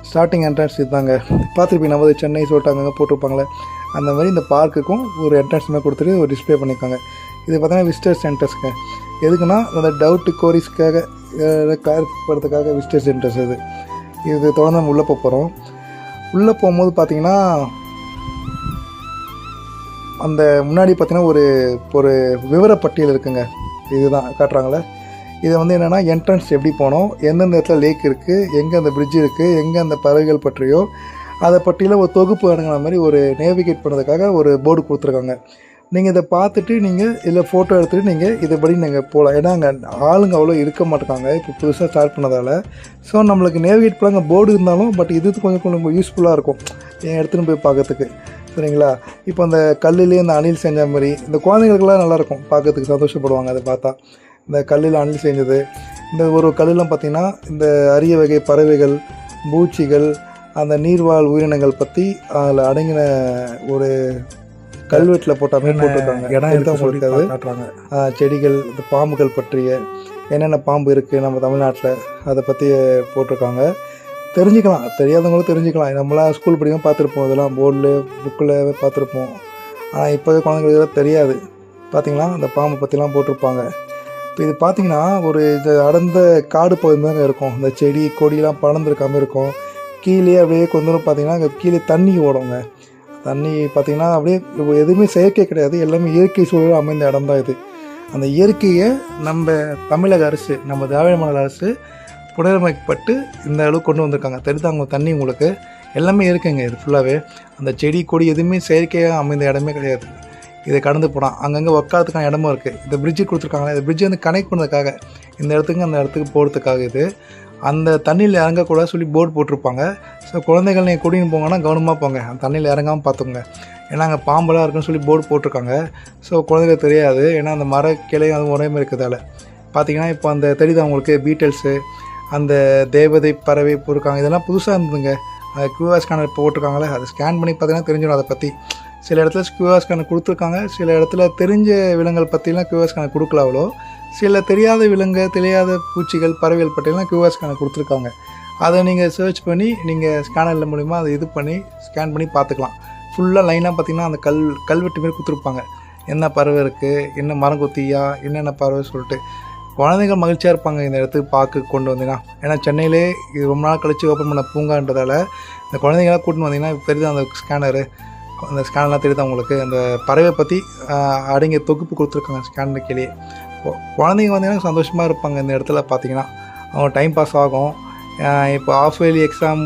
Starting entrance இதுதாங்க. பார்த்துருப்பீங்க நம்ம சென்னை சொல்லிட்டு அங்கங்கே போட்டிருப்பாங்களே, அந்த மாதிரி இந்த பார்க்குக்கும் ஒரு என்ட்ரன்ஸ் மாதிரி கொடுத்துட்டு ஒரு டிஸ்பிளே பண்ணியிருக்காங்க. இது பார்த்தீங்கன்னா விசிட்டர் சென்டர்ஸ்ங்க. எதுக்குன்னா அந்த டவுட்டு கோரிஸ்க்காக கிளாரிஃபை விசிட்டர் சென்டர்ஸ் இது தொடர்ந்து நம்ம உள்ளே போகிறோம். உள்ளே போகும்போது பார்த்திங்கன்னா அந்த முன்னாடி பார்த்திங்கன்னா ஒரு விவரப்பட்டியல் இருக்குங்க. இதுதான் காட்டுறாங்களே. இதை வந்து என்னென்னா என்ட்ரன்ஸ் எப்படி போனோம், எந்தெந்த இடத்துல லேக் இருக்குது, எங்கே அந்த பிரிட்ஜ் இருக்குது, எங்கே அந்த பறவைகள் பற்றியோ அதை பற்றியில் ஒரு தொகுப்பு அடங்கின மாதிரி ஒரு நேவிகேட் பண்ணுறதுக்காக ஒரு போர்டு கொடுத்துருக்காங்க. நீங்கள் இதை பார்த்துட்டு நீங்கள் இதில் ஃபோட்டோ எடுத்துகிட்டு நீங்கள் இதுபடி நீங்கள் போகலாம். ஏன்னா அங்கே ஆளுங்க அவ்வளோ இருக்க மாட்டாங்க இப்போ புதுசாக ஸ்டார்ட் பண்ணதால். ஸோ நம்மளுக்கு நேவிகேட் பண்ண அங்கே போர்டு இருந்தாலும் பட் இது கொஞ்சம் யூஸ்ஃபுல்லாக இருக்கும் எடுத்துன்னு போய் பார்க்கறதுக்கு. சரிங்களா? இப்போ அந்த கல்லுலேயே இந்த அணில் செஞ்ச மாதிரி இந்த குழந்தைங்களுக்கெல்லாம் நல்லாயிருக்கும், பார்க்கறதுக்கு சந்தோஷப்படுவாங்க அதை பார்த்தா. இந்த கல்லில் அணில் செஞ்சது, இந்த ஒரு கல்லுலாம் பார்த்திங்கன்னா இந்த அரிய வகை பறவைகள், பூச்சிகள், அந்த நீர்வாழ் உயிரினங்கள் பற்றி அதில் அடங்கின ஒரு கல்வெட்டில் போட்ட மாதிரி போட்டிருக்காங்க. இடம் எடுத்து அவங்களுக்கு அது காட்டுறாங்க. செடிகள், இந்த பாம்புகள் பற்றிய என்னென்ன பாம்பு இருக்குது நம்ம தமிழ்நாட்டில் அதை பற்றி போட்டிருக்காங்க. தெரிஞ்சுக்கலாம், தெரியாதவங்களும் தெரிஞ்சுக்கலாம். நம்மளாம் ஸ்கூல் படிக்கும் பார்த்துருப்போம், இதெல்லாம் போர்டில் புக்கில் பார்த்துருப்போம். ஆனால் இப்போவே குழந்தைங்களுக்கு தெரியாது. பார்த்திங்களா அந்த பாம்பை பற்றிலாம் போட்டிருப்பாங்க. இப்போ இது பார்த்திங்கன்னா ஒரு இது அடர்ந்த காடு பகுதி தாங்க இருக்கும். இந்த செடி கொடியெலாம் பறந்துருக்காமல் இருக்கும். கீழே அப்படியே கொஞ்சம் தூரம் பார்த்திங்கன்னா அங்கே கீழே தண்ணி ஓடுங்க. தண்ணி பார்த்திங்கன்னா அப்படியே எதுவுமே செயற்கை கிடையாது, எல்லாமே இயற்கை சூழல் அமைந்த இடம் தான் இது. அந்த இயற்கையை நம்ம தமிழக அரசு, நம்ம திராவிட மாடல் அரசு புனரமைக்கப்பட்டு இந்த அளவுக்கு கொண்டு வந்திருக்காங்க. தெரிந்தாங்க தண்ணி உங்களுக்கு எல்லாமே இருக்குங்க. இது ஃபுல்லாகவே அந்த செடி கொடி எதுவுமே செயற்கையாக அமைந்த இடமே கிடையாது. இதை கடந்து போனால் அங்கங்கே உட்காரத்துக்கான இடமும் இருக்குது. இந்த பிரிட்ஜு கொடுத்துருக்காங்களே, இந்த பிரிட்ஜை வந்து கனெக்ட் பண்ணுறதுக்காக இந்த இடத்துக்கு அந்த இடத்துக்கு போகிறதுக்காக இது. அந்த தண்ணியில் இறங்கக்கூடாது சொல்லி போர்டு போட்டிருப்பாங்க. ஸோ குழந்தைகள் நீங்கள் கூட்டின்னு போங்கன்னா கவனமாக போங்க, அந்த தண்ணியில் இறங்காமல் பார்த்துக்கோங்க. ஏன்னா அங்கே பாம்பெல்லாம் இருக்குன்னு சொல்லி போர்டு போட்டிருக்காங்க. ஸோ குழந்தைகள் தெரியாது, ஏன்னா அந்த மர கிளையும் அது ஒரே மாதிரி இருக்கிறதால. பார்த்திங்கன்னா இப்போ அந்த தெரியுது அவங்களுக்கு பீட்டல்ஸு, அந்த தேவதை பறவை போட்டிருக்காங்க. இதெல்லாம் புதுசாக இருந்ததுங்க. கியூஆர் ஸ்கேனர் போட்டிருக்காங்களே, அதை ஸ்கேன் பண்ணி பார்த்திங்கன்னா தெரிஞ்சிடும் அதை பற்றி. சில இடத்துல கியூஆர் ஸ்கேனர் கொடுத்துருக்காங்க, சில இடத்துல தெரிஞ்ச விலங்குகள் பற்றிலாம் கியூஆர் ஸ்கேனர் கொடுக்கல அவ்வளோ. சில தெரியாத விலங்கு, தெரியாத பூச்சிகள், பறவைகள் பற்றிலாம் கியூஆர் ஸ்கேனர் கொடுத்துருக்காங்க. அதை நீங்கள் சர்ச் பண்ணி நீங்கள் ஸ்கேனரில் மூலிமா அதை இது பண்ணி ஸ்கேன் பண்ணி பார்த்துக்கலாம். ஃபுல்லாக லைனாக பார்த்திங்கன்னா அந்த கல்வெட்டு மாரி கொடுத்துருப்பாங்க. என்ன பறவை இருக்குது, என்ன மரங்கொத்தியா, என்னென்ன பறவை சொல்லிட்டு. குழந்தைகள் மகிழ்ச்சியாக இருப்பாங்க இந்த இடத்துக்கு பார்க்க கொண்டு வந்தீங்கன்னா. ஏன்னா சென்னையிலே இது ரொம்ப நாள் கழித்து ஓப்பன் பண்ண பூங்கான்றதால இந்த குழந்தைங்களாம் கூட்டின்னு வந்தீங்கன்னா தெரியுது அந்த ஸ்கேனரு, அந்த ஸ்கேனர்லாம் தெரியுது அவங்களுக்கு. அந்த பறவை பற்றி அடங்கிய தொகுப்பு கொடுத்துருக்காங்க ஸ்கேனர் கீழே. குழந்தைங்க வந்தீங்கன்னா சந்தோஷமாக இருப்பாங்க இந்த இடத்துல. பார்த்திங்கன்னா அவங்க டைம் பாஸ் ஆகும். இப்போ ஆஃப் இயர்லி எக்ஸாம்